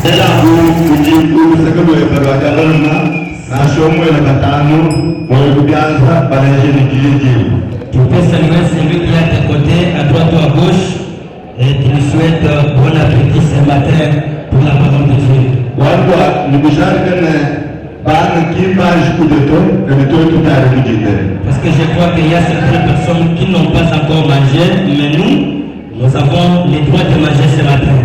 Tu peux saluer celui qui est à tes côtés, à droite ou à gauche, et tu lui souhaites bon appétit ce matin pour la parole de Dieu. Parce que je crois qu'il y a certaines personnes qui n'ont pas encore mangé, mais nous avons le droit de manger ce matin.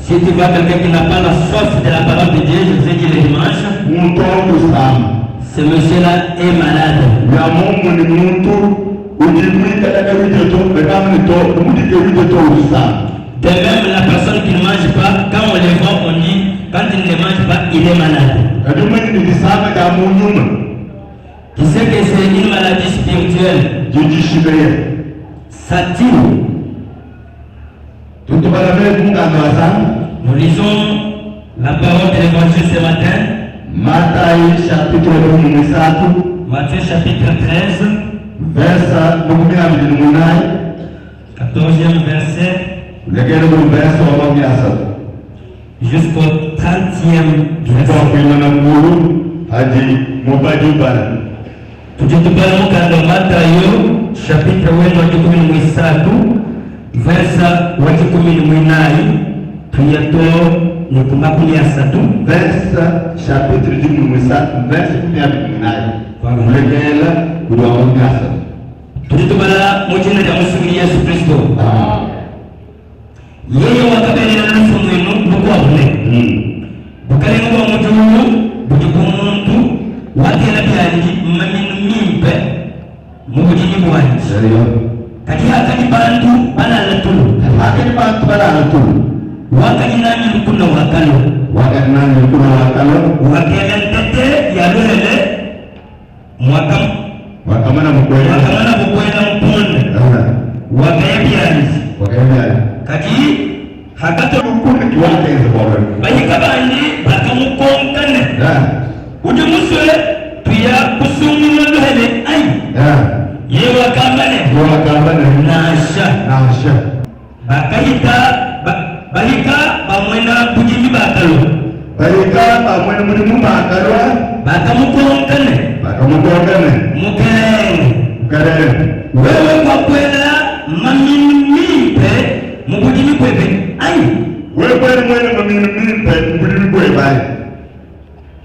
Si tu vois quelqu'un qui n'a pas la soif de la parole de Dieu, je sais qu'il est dimanche. Ce monsieur-là est malade. De même, la personne qui ne mange pas, quand on le voit, on dit, quand il ne mange pas, il est malade. Tu sais que c'est une maladie spirituelle. Ça tue. Nous lisons la parole de l'évangile ce matin. Matthieu chapitre 13. 14e verset. Jusqu'au 30e verset. Tutitubala mukanda Matayo chapitre 13 versa wa 18 tuyato ni kumakumi ya 3 versa chapitre 13 verse 18 kulegela kuwamungasa tutitubala mujina ya musubiri Yesu Kristo yeye wakabelera nafu mwenu bukwabune bukale ngo mujumu bujumuntu wakela byanji maminu mimbe mubujini bwanje katika akati bantu banalatulu wakati nani lukuna wakalo wakela tete ya lulele wakamana bukwela mpunde wakaya byanji kati hakato lukuna kiwake nzibore bayika bandi bakamukonkane uje musule tuya kusumi lulele ai yewa kambane nasha bahika bamwena bujimi bakalo bakamukonkane mukele wewe kwa kwela mamimimpe mubujimi kwebe ai wewe mwene mamimimpe mubujimi kwebe ai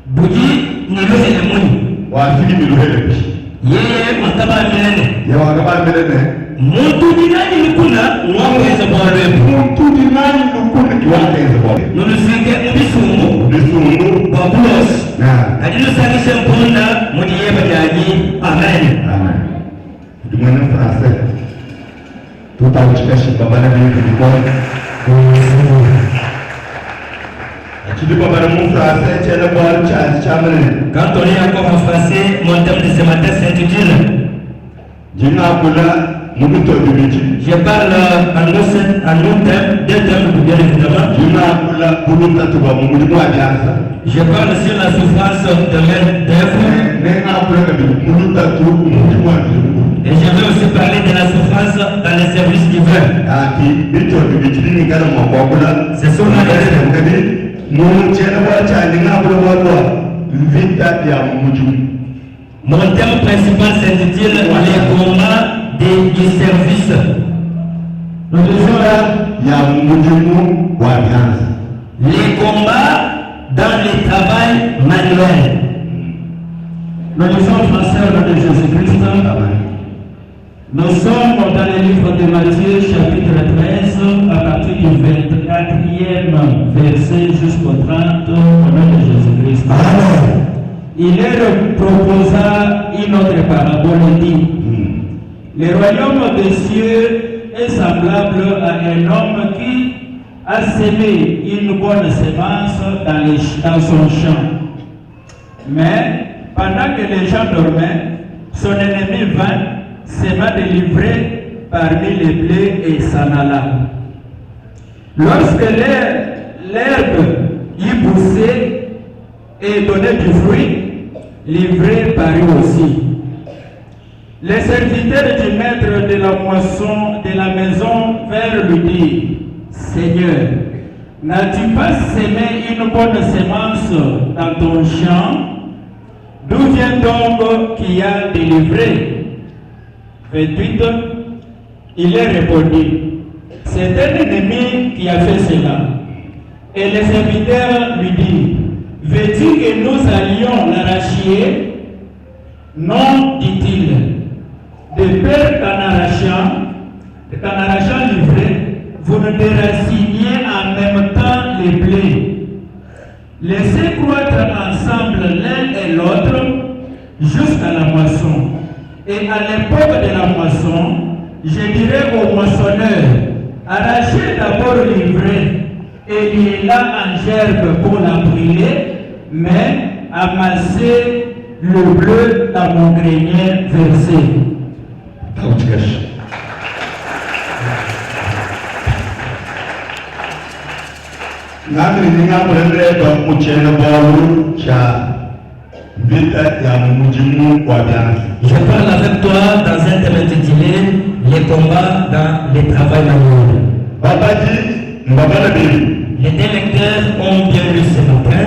buji niluhele muni wafiki niluhele pishi yeye makaba milene muntu dinani nikuna mwaweza bwalwe muntu dinani nikuna kiwakeza bwalwe nulusike bisungu babulos kadino sangishe mponda mudiye bajaji amen dumwana français tout à uchekeshi babana biyu dikon quand on est encore en français, mon thème de ce matin s'intitule je parle en un thème, deux thèmes bien évidemment. Je parle sur la souffrance de main-d'œuvre. Et je vais aussi parler de la souffrance dans les services divins. C'est sur mon thème principal s'intitule les combats du service. Les combats dans le travail manuel. Nous sommes frères de Jésus-Christ. Nous sommes dans le livre de Matthieu chapitre 13 à partir du 24e verset jusqu'au 30 au nom de Jésus-Christ. Il leur proposa une autre parabole et dit: le royaume des cieux est semblable à un homme qui a semé une bonne semence dans son champ. Mais pendant que les gens dormaient, son ennemi vint, s'aima de livrer parmi les blés et s'en alla. Lorsque l'herbe y poussait et donnait du fruit, l'ivraie parut aussi. Les serviteurs du maître de la moisson de la maison vinrent lui dire, Seigneur, n'as-tu pas semé une bonne semence dans ton champ? D'où vient donc qui a délivré? 28. Il leur répondit, c'est un ennemi qui a fait cela. Et les serviteurs lui disent, veux-tu que nous allions l'arracher? Non, dit-il. De peur qu'en arrachant l'ivraie, vous ne déraciniez en même temps les blés. Laissez croître ensemble l'un et l'autre jusqu'à la moisson. Et à l'époque de la moisson, je dirai aux moissonneurs, arrachez d'abord l'ivraie et liez-la en gerbe pour la brûler, mais amassez le bleu dans mon grenier versé. Je parle avec toi dans un thème intitulé les combats dans le travail manuel. Les deux lecteurs ont bien lu ce matin.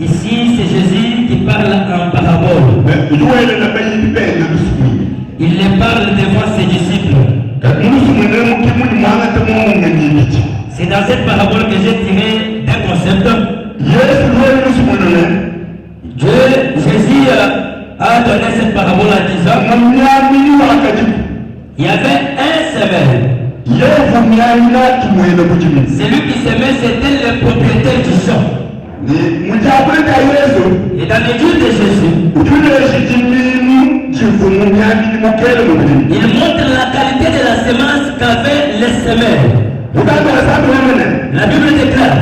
Ici, c'est Jésus qui parle en parabole. Il les parle devant ses disciples. C'est dans cette parabole que j'ai tiré d'un concept. Jésus a donné cette parabole en disant il y avait un semeur. Celui qui semait, c'était le propriétaire du champ. Et dans le Dieu de Jésus, il montre la qualité de la semence qu'avait les semeurs. La Bible déclare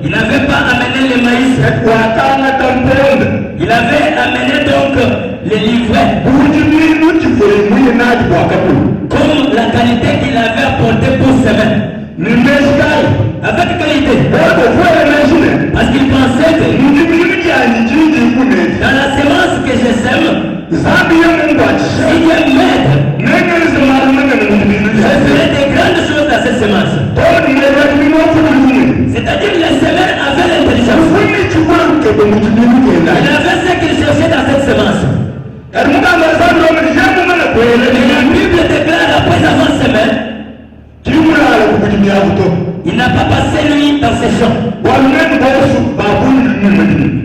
il n'avait pas amené le maïs. Il avait amené donc les livrets. Comme la qualité qu'il avait apportée pour semer. Avec qualité. Parce qu'il pensait que dans la semence que je sème, s'il y a un maître, je ferai des grandes choses dans cette semence. C'est-à-dire les semeurs avaient l'intelligence. Il avait ce qu'il cherchait dans cette semence. Et la Bible déclare après avoir semé, il n'a pas passé lui dans ses champs.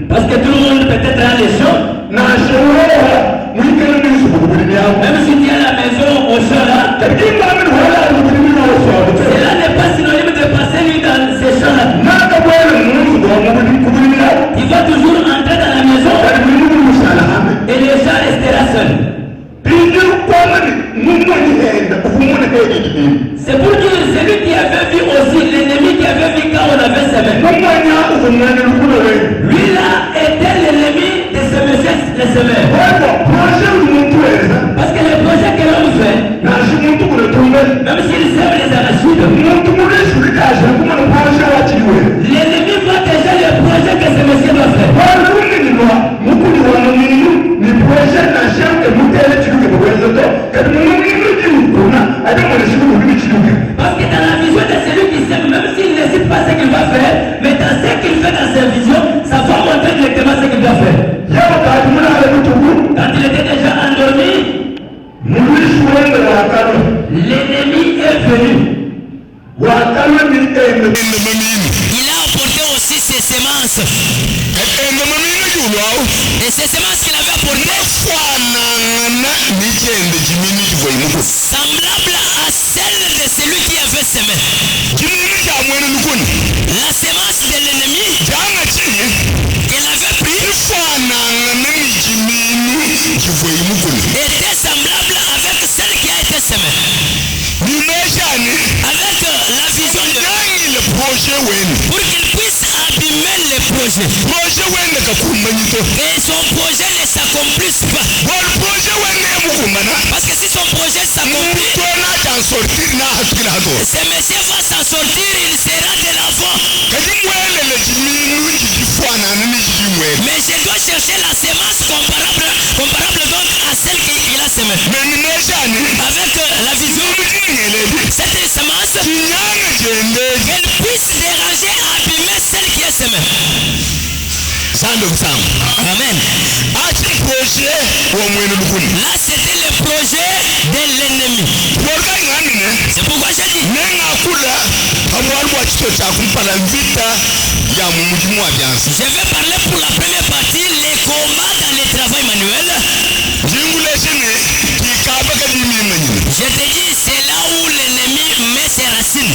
Parce que tout le monde peut-être a les champs. Même si tu es à la maison au champ là, cela n'est pas synonyme de passer lui dans ces champs là. Il va toujours entrer dans la maison et les gens resteront seuls. C'est pour dire celui qui avait vu aussi, l'ennemi qui avait vu quand on avait semé. Lui là était l'ennemi de les semeurs. Parce que les projets que l'on fait, même s'il sème les arachides, l'ennemi voit déjà les projets que ce monsieur doit faire. Parce que dans la vision de celui qui sème, même s'il ne cite pas ce qu'il va faire, mais dans ce qu'il fait dans sa vision, ça va montrer directement ce qu'il doit faire. Quand il était déjà endormi, l'ennemi est venu. Il a apporté aussi ses semences. Et ces semences qu'il avait apportées, semblable à celle de celui qui avait semé. La semence de l'ennemi, il avait pris, était semblable avec celle qui a été semée. Avec la vision de pour qu'il puisse abîmer les projets. Et son projet ne s'accomplisse pas. Parce que si son projet s'accomplit, ce monsieur va s'en sortir, il sera de l'avant. Mais je dois chercher la semence comparable donc à celle qu'il a semée. Avec la vision, cette semence, qu'elle puisse déranger, abîmer celle qui est semée. Amen. Là, c'était le projet de l'ennemi. C'est pourquoi j'ai dit. Je vais parler pour la première partie, les combats dans le travail manuel. Je te dis, c'est là où l'ennemi met ses racines.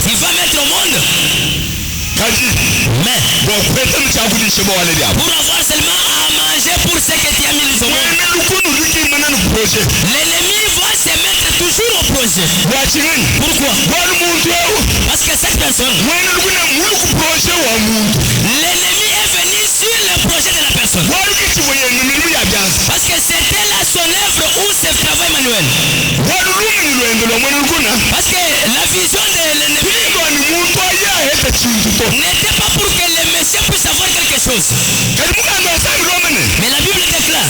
Tu vas mettre au monde. Mais pour avoir seulement à manger pour ce que tu as mis au monde. L'ennemi va se mettre toujours au projet. Pourquoi? Parce que cette personne, l'ennemi est venu sur le projet de la personne. Parce que c'était là son œuvre ou ce travail manuel. Parce que la vision de l'ennemi n'était pas pour que le Messie puisse avoir quelque chose. Mais la Bible déclare,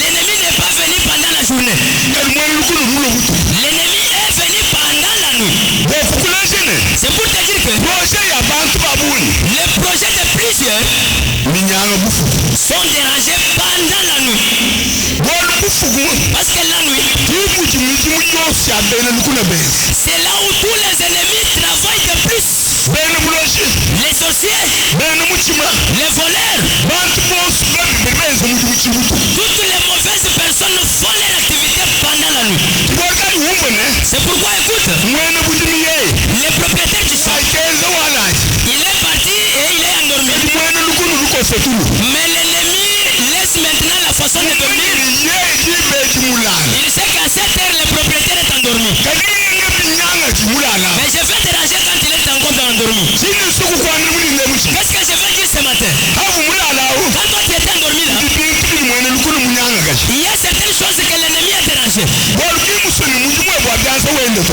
l'ennemi n'est pas venu pendant la journée. L'ennemi est venu pendant la nuit. C'est pour te dire que les projets de plusieurs sont dérangés pendant la nuit. Parce que la nuit, c'est là où tous les ennemis travaillent de plus. Les sorciers, les voleurs, toutes les mauvaises personnes font leur activité pendant la nuit. C'est pourquoi, écoute, le propriétaire du champ, il est parti et il est endormi. Mais l'ennemi laisse maintenant la façon de dormir. Il sait qu'à cette heure, le propriétaire est endormi. Mais je vais déranger quand il est encore endormi. Qu'est-ce que je vais dire ce matin? Quand toi tu étais endormi là, il y a certaines choses que l'ennemi a dérangées.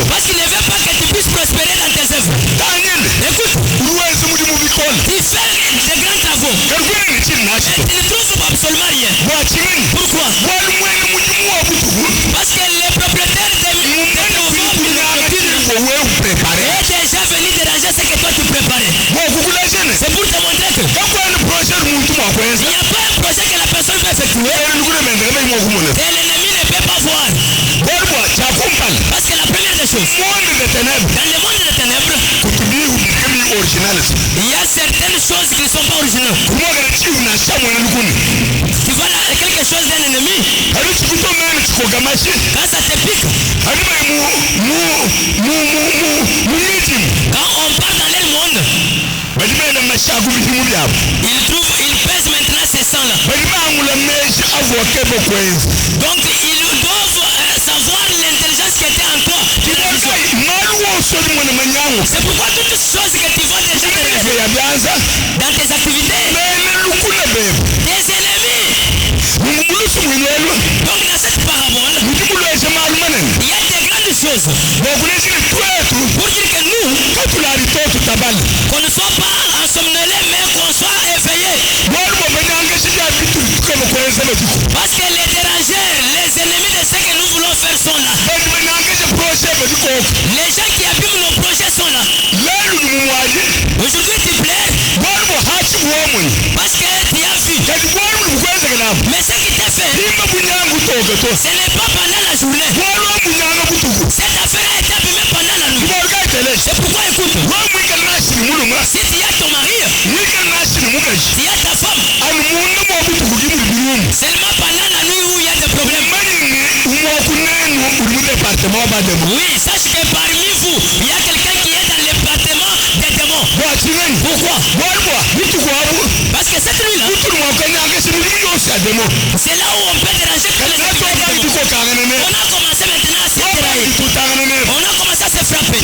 Parce qu'il ne veut pas que tu puisses prospérer dans tes œuvres. Écoute, tu fais des grands travaux, mais tu ne trouves absolument rien. Pourquoi? Parce que le propriétaire des nouveaux est déjà venu déranger ce que toi tu préparais. C'est pour te montrer que il n'y a pas un projet que la personne peut effectuer et l'ennemi ne peut pas voir. Parce que la première des choses, dans le monde des ténèbres, il y a certaines choses qui ne sont pas originales. Tu vois là, quelque chose d'un ennemi, quand ça te pique, quand on part dans le monde, il pèse maintenant ces sangs-là. Donc ils doivent savoir l'intelligence qui était en toi. C'est pourquoi toutes les choses que tu vois déjà dans tes activités, des ennemis. Donc dans cette parabole, il y a des grandes choses pour dire que nous, qu'on ne soit pas ensomnolé, mais qu'on soit éveillé. Parce que les dérangeurs, les ennemis de ce que nous voulons faire sont là. Les gens qui abîment nos projets sont là. Aujourd'hui tu pleures parce que tu as vu. Mais ce qui t'a fait, ce n'est pas pendant la journée. Cette affaire a été abîmée pendant la nuit. C'est pourquoi écoute, si tu as ton mari, tu as ta femme, seulement pendant la nuit où il y a des problèmes. Oui, sache que parmi vous, il y a quelqu'un qui est dans le département des démons. Pourquoi? Parce que cette nuit-là, c'est là où on peut déranger tous les démons. On a commencé maintenant à se dérailler. On a commencé à se frapper.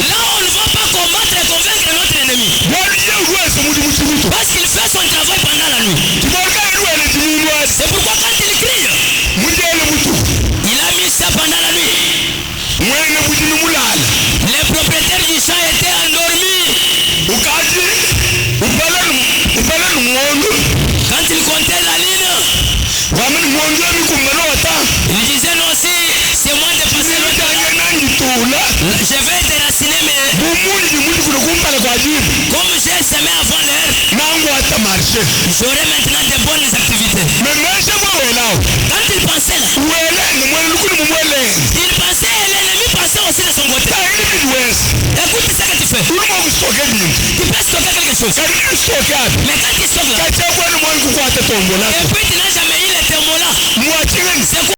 Là, on ne va pas combattre et convaincre notre ennemi. Parce qu'il fait son travail pendant la nuit. C'est pourquoi quand il crie, il a mis ça pendant la nuit. Les propriétaires du champ étaient endormis. marché. J'aurai maintenant des bonnes activités. Mais maisha mwe là. Quand il pensait là, Wele mwe lukuni mwe. il pensait, l'ennemi pensait aussi de son côté. Ta ini bi wes. Écoute ce que tu fais. Ulu mo kustoke ni. Tu peux stocker quelque chose. Kari ni stoke abi. Mais quand tu stockes là, Kacha kwani mwe kukwata tombo et lako. puis tu n'as jamais eu les termes là, Mwachingeni. c'est quoi?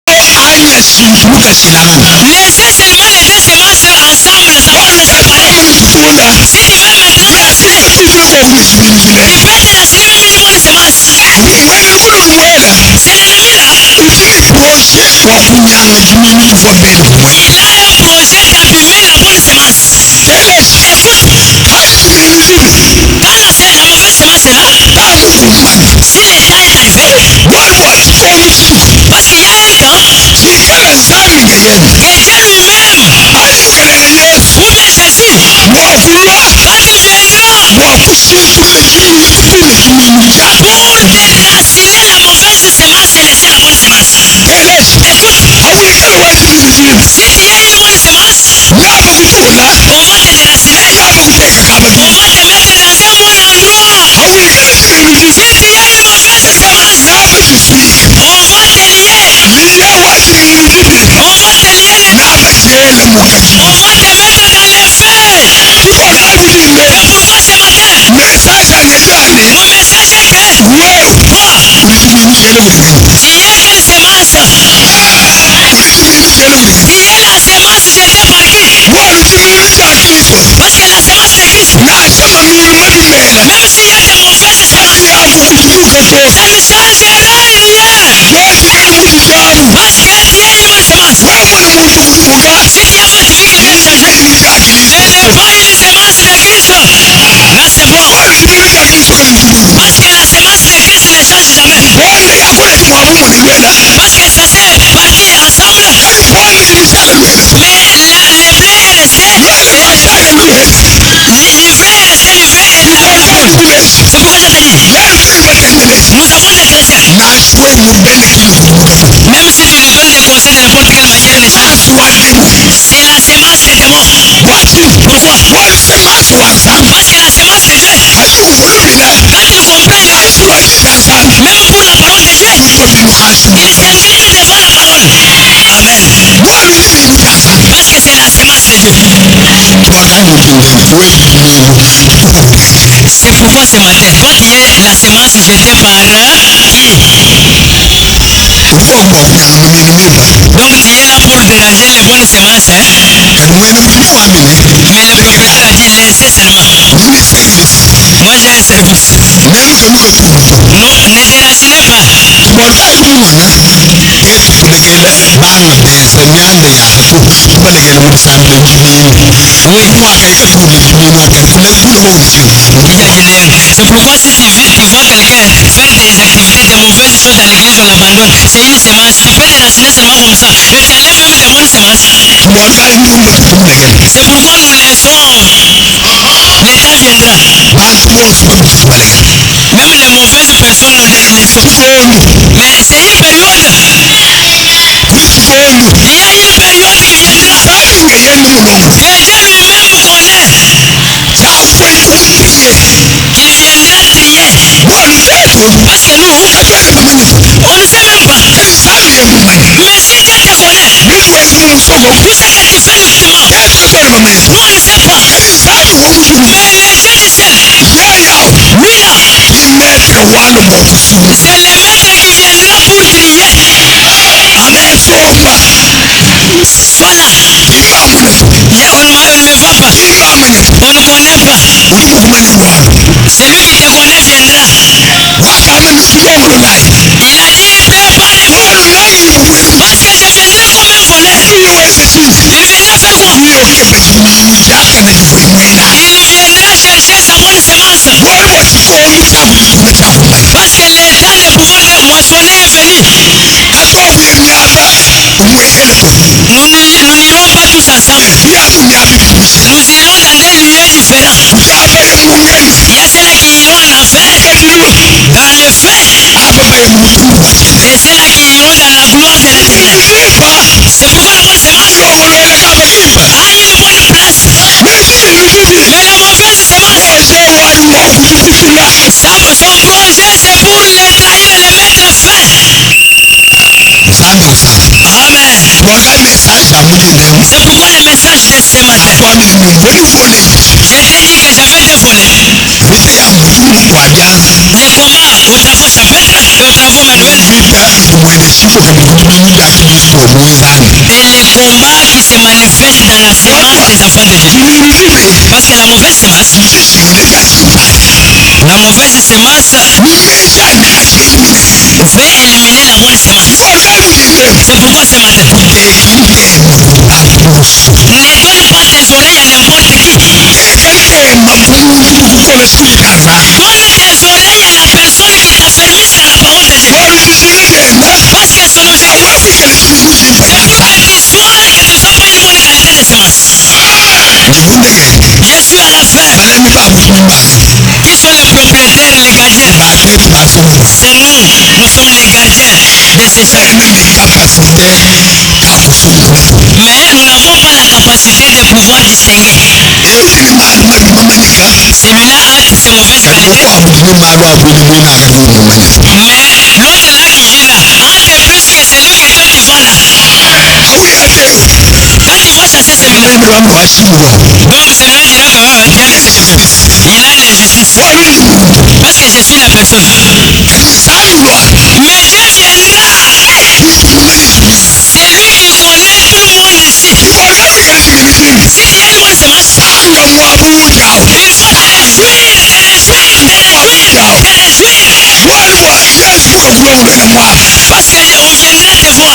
Anya sintuka silangana. Laissez seulement les deux semences ensemble, ça va les séparer. Fula. Si tu veux maintenant t'enraciner, Ife kwa kuisini tu vile. peux t'enraciner même une bonne semence. Ngani lukuni mwela. C'est l'ennemi là. Ifini projet kwa kunyanga jimini kuva mbele kumwe. Il a un projet d'abîmer la bonne semence. Eleshi. Écoute, Kali jimini zibi. quand la mauvaise semence est là, Kali kumana. si le temps est arrivé, Wali wachikomusu. parce qu'il y a un temps Ikala nzambi nyeyene. que Dieu lui-même, Alimukelele Yesu. ou bien Jésus, Mwavula. quand il viendra Mwakusintuka chifile chimini chake. pour déraciner la mauvaise semence et laisser la bonne semence. Eleshi. Écoute, Awulikala wachimini zibi. si tu as une bonne semence, Ngaba kutula. on va te déraciner. Ngaba kuteka kaba On zibi. va te mettre dans un bon endroit. Awulikala chimini zibi. Si tu as une mauvaise semence, Ngaba ziswika. on va te lier. Liya wachimini zibi. On va te lier les doigts. Ngaba jela mwakati. On va te mettre dans les feux. Chikona budile. C'est pourquoi ce matin, Message anyekani. mon message est que Wewe. toi, Ulichimini jela kulikeni. tu es quelle semence? Ulichimini jela kulikeni. Tu es la semence jetée par qui? Bwana chimini cha Kristo. Parce que la semence de Christ, Nasema milima bimela. même s'il y a des mauvaises semences, Kati yako kuhinduka chose. ça ne changera rien. Basi wewe mujitabu. Parce que tu as une bonne semence. Wewe muli muntu kuhinduka. Si tu as voulu que quelqu'un change, Chimini cha Kristo. ce n'est pas une semence de Christ. Là, c'est bon. Bwana chimini cha Kristo kalichimini. Parce que la semence de Christ ne change jamais. Bwana yakula chimwamu mulilwela. Parce que ça s'est bâti ensemble. Kali bwana chilishala lwela. Le blé est resté. Lwela lwashali lwela. L'ivraie est resté livré et la Bwana kulilesi. c'est pourquoi je te dis, Lelo tuli batengelesi. nous avons des chrétiens. Nashwe mubele kile kuhinduka chote. Même si tu lui donnes des conseils de n'importe quelle manière, il ne change Masi pas. wa demoni. C'est la semence des démons. Bwaki. Pourquoi? Walisemasi wa nzambi. Parce que la semence de Dieu, Kati umulumina. quand tu comprends, Yesu lwalibina nzambi. même pour la parole de Dieu, Ulibinu hasi il nzambi. s'incline devant la parole. Amen. Bwana ulibinu cha nzambi. Parce que c'est la semence de Dieu. Wakati mkingeni. Wewe Mungu. C'est pourquoi ce matin, toi qui es la semence jetée par qui? Ulikuwa kunyanga manyeni memba. Donc tu es là pour déranger les bonnes semences. Hein? Kali mwene muli mwamini. Mais le propriétaire a dit laissez seulement. Nini service. Moi j'ai un service. Nemuke muka turuto. Non, ne déracinez pas. Bortai kumona. Gele kulegele bana besa nyanda yako. Kulegele muri sample wimini. Oui. Mwaka ika tuli munu akali. Nekulu wa ulichini. C'est pourquoi si tu vois quelqu'un faire des activités, des mauvaises choses dans l'église, on l'abandonne. C'est une semence. Tu peux déraciner seulement comme ça. Et tu enlèves même des bonnes semences. Bortai kumuna kumulegele. C'est pourquoi nous laissons. Le temps viendra. Bantu bose bakulegele. Même les mauvaises personnes, on les laisse. Chikondo. Mais c'est une période. Chikondo. Il y a une période qui viendra. Nzambi nyeyene mulongo. Que Dieu lui-même connaît. Chafwe umtriye. Qui viendra trier. Bwana fetu. Parce que nous, Katwele bamanya. on ne sait même pas. Kali nzambi yamumanya. Mais si Dieu te connaît, Bitu wezi mumusoko. tout ce que tu fais ultimement, Kati katwele bamanya. nous on ne sait pas. Kali nzambi wamushulu. Mais le Dieu du ciel, Yayawo. lui là, Imetre walo mwakusulu. c'est le maître qui viendra pour trier. Amen. Somba. Sois là. Imamuna. On ne voit pas. Imamanya. On ne connaît pas. Uli mukumanya walo. Celui qui te connaît viendra. Wakamanya chikomulo naye. Il a dit préparez-vous. Walo naye imubwele. Parce que je viendrai comme un voleur. Iyo wese chini. Il viendra faire quoi? Iyo kenda chimini chake na chifo imwela. Il viendra chercher sa bonne semence. Walo wachikomu chafu. Chafu. Parce que le temps ne Je t'ai dit que j'avais été volé. Le combat aux travaux champêtres et aux travaux manuels. Et le combat qui se manifeste dans la sémence des enfants de Dieu. Parce que la mauvaise sémence veut éliminer la bonne sémence. C'est pourquoi ce matin, ne donne pas tes oreilles à n'importe qui. Donne tes oreilles à la personne qui t'affermisse dans la parole de Dieu. Parce que son objectif, c'est pour que tu sois, que tu sois pas une bonne qualité de sémence. Je suis à l'affaire. Qui sont les propriétaires, les gardiens? C'est nous. Nous sommes les gardiens de ces champs. Mais nous n'avons pas la capacité de pouvoir distinguer. Celui-là a ses mauvaises qualités. Mais l'autre là qui vit là, entre plus que celui que toi tu vas là. Quand tu vas chasser celui-là, donc celui-là dira que il y a des sécurités. Il a l'injustice. Parce que je suis la personne. Mais Dieu viendra. C'est lui qui connaît tout le monde ici. Si tu as une bonne semence, il faut te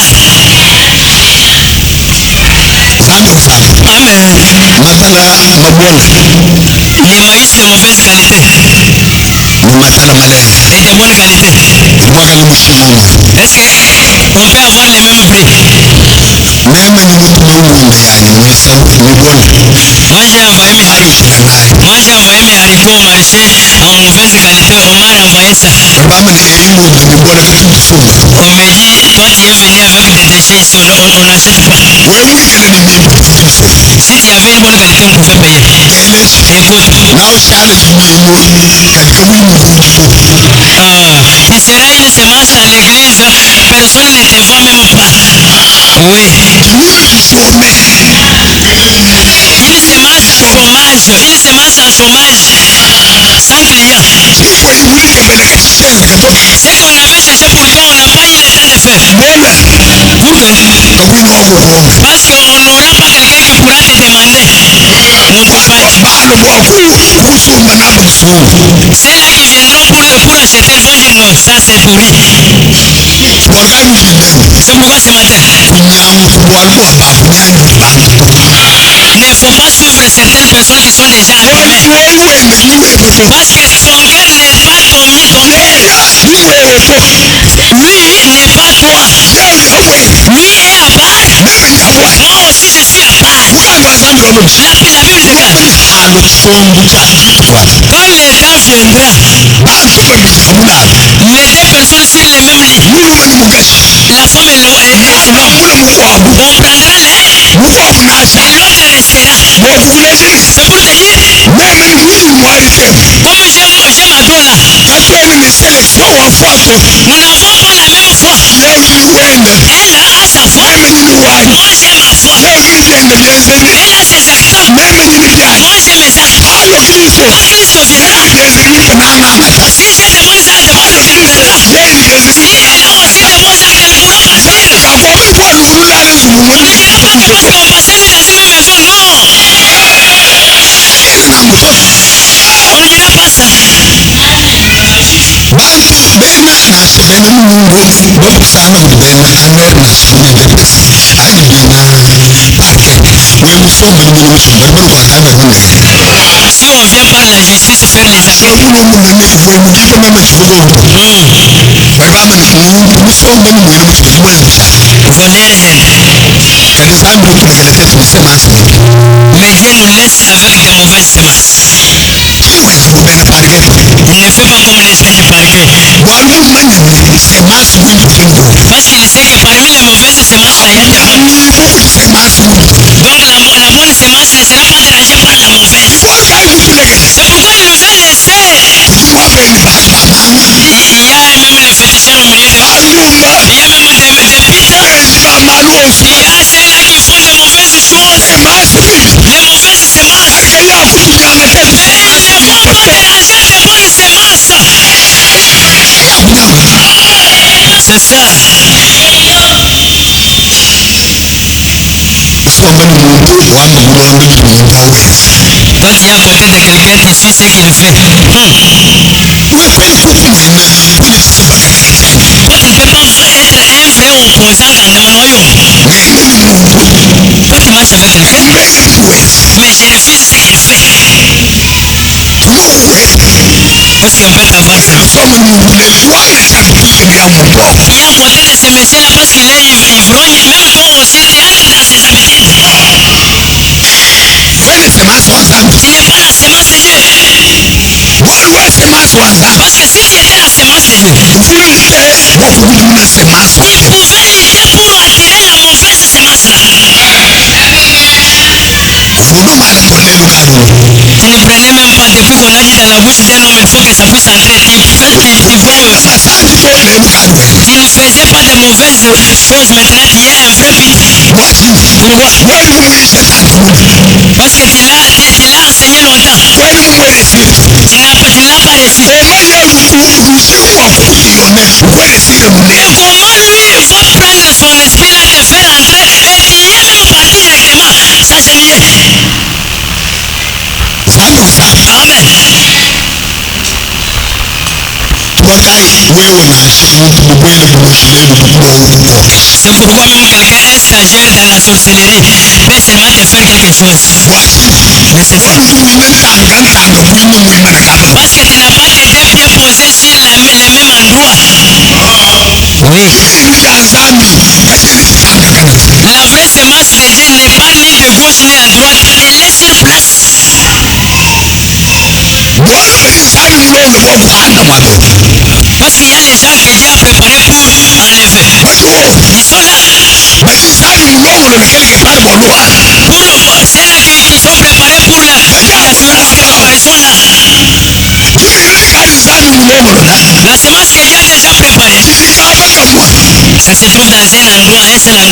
réjouir, te réjouir, te réjouir. Parce qu'on viendra te voir. Amen. Les maïs de mauvaise qualité et de bonne qualité. Est-ce qu'on peut avoir les mêmes prix? Moi j'ai envoyé mes haricots. Moi j'ai envoyé mes haricots au marché en mauvaise qualité. On m'a renvoyé ça. On m'a dit, toi tu es venu avec des déchets ici, on n'achète pas. Si tu avais une bonne qualité, on pouvait payer. Écoute. Tu seras une semence dans l'église, personne ne te voit même pas. Oui. Une semence en chômage, sans client. Ce qu'on avait cherché pour toi, on n'a pas eu le temps de faire. Pourquoi? Parce qu'on n'aura pas quelqu'un qui pourra te demander. Mon papa. Ceux-là qui viendront pour acheter, ils vont dire non, ça c'est pourri. C'est pourquoi ce matin, il ne faut pas suivre certaines personnes qui sont déjà allumées. Parce que son cœur n'est pas ton cœur. Lui n'est pas toi. Lui est à part. Moi aussi je suis à part. Lorsque la Bible déclare, quand le temps viendra, les deux personnes sur le même lit, la femme et l'homme, on prendra l'un et l'autre restera. C'est pour te dire, comme j'aime Ado là, nous n'avons pas la même foi. Elle a sa foi, moi j'ai ma foi. Elle a ses actes, moi j'ai mes actes. Quand Christ viendra, si j'ai de bons actes, il viendra. Si elle a aussi de bons actes, elle pourra partir. On ne dira pas que parce qu'on passait nuit dans une maison, non. On ne dira pas ça. Si on vient par la justice faire les actes, mais Dieu nous laisse avec de mauvaises semences. Il ne fait pas comme les singes parqués. Parce qu'il sait que parmi les mauvaises semences, là, il y a des bonnes. Donc la bonne semence ne sera pas dérangée par la mauvaise. C'est pourquoi il nous a laissé. Il y a même les féticheurs au milieu de vous. Il y a même des pitans. Il y a ceux-là qui font de mauvaises choses. Les mauvaises semences. Quand il est à côté de quelqu'un, tu suis ce qu'il fait. Toi, tu ne peux pas être un vrai opposant dans le royaume. Toi, tu marches avec quelqu'un, mais je refuse ce qu'il fait. Est-ce qu'on peut savoir ça? Il est à côté de ce monsieur-là parce qu'il est ivrogne. Même toi aussi, tu entres dans ses habitudes. Tu n'es pas la semence de Dieu. Parce que si tu étais la semence de Dieu, tu pouvais lutter pour attirer la mauvaise semence-là. Tu ne prenais même pas, depuis qu'on a dit dans la bouche d'un homme, il faut que ça puisse entrer. Tu ne faisais pas de mauvaises choses, maintenant tu es un vrai but. Pourquoi? Parce que tu l'as enseigné longtemps. Tu n'as pas reçu. Et comment lui, il va prendre son esprit là, te faire entrer et tu y es même parti directement. Ça, c'est mieux. Amen. C'est pourquoi même quelqu'un est stagiaire dans la sorcellerie peut seulement te faire quelque chose. Mais c'est ça. Parce que tu n'as pas tes deux pieds posés sur le même endroit. Oui. La vraie semence de Dieu n'est pas ni de gauche ni à droite. Elle est sur place.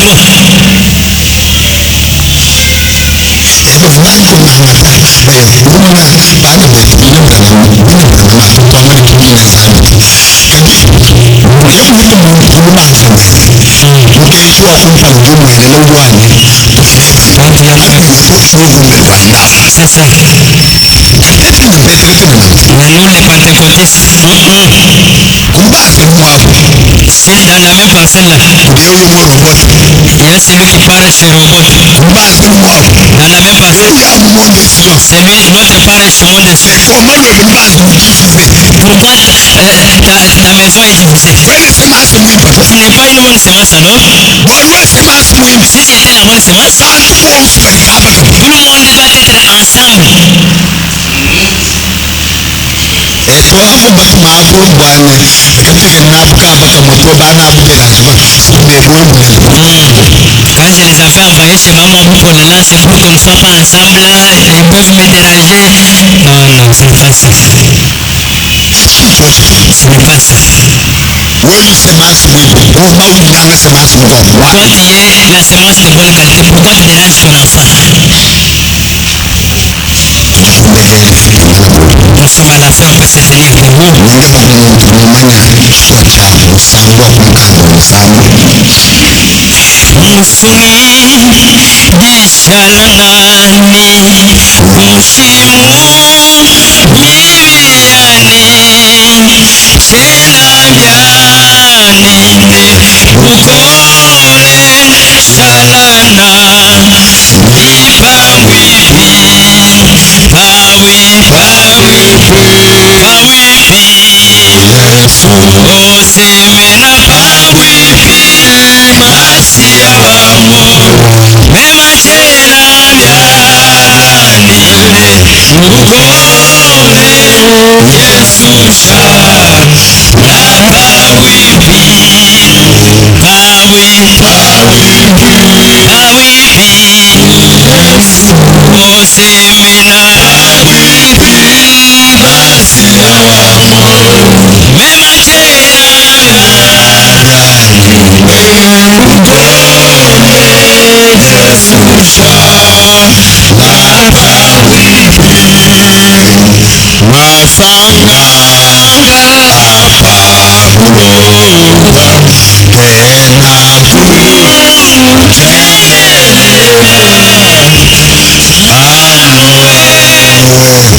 Parce qu'il y a les gens que Dieu a préparés pour enlever. Ils sont là. Pour ceux-là qui sont préparés pour la préparation là. La semence que Dieu a déjà préparée. Ça se trouve dans un endroit, un seul endroit. C'est ça. Mais nous les pentecôtistes, c'est dans la même personne là. Il y a celui qui parle chez Robot. Dans la même personne. C'est lui dont te parle chez mon dessus. Pourtant, ta maison est divisée. Ce n'est pas une bonne semence alors. Si c'était la bonne semence, tout le monde doit être ensemble. Quand je les avais envoyés chez maman pour le lancer pour qu'on ne soit pas ensemble, ils peuvent me déranger. Non, ce n'est pas ça. Ce n'est pas ça. Toi, tu es la semence de bonne qualité. Pourquoi tu déranges ton enfant? Nous sommes à la fin, on peut se tenir debout. Amen.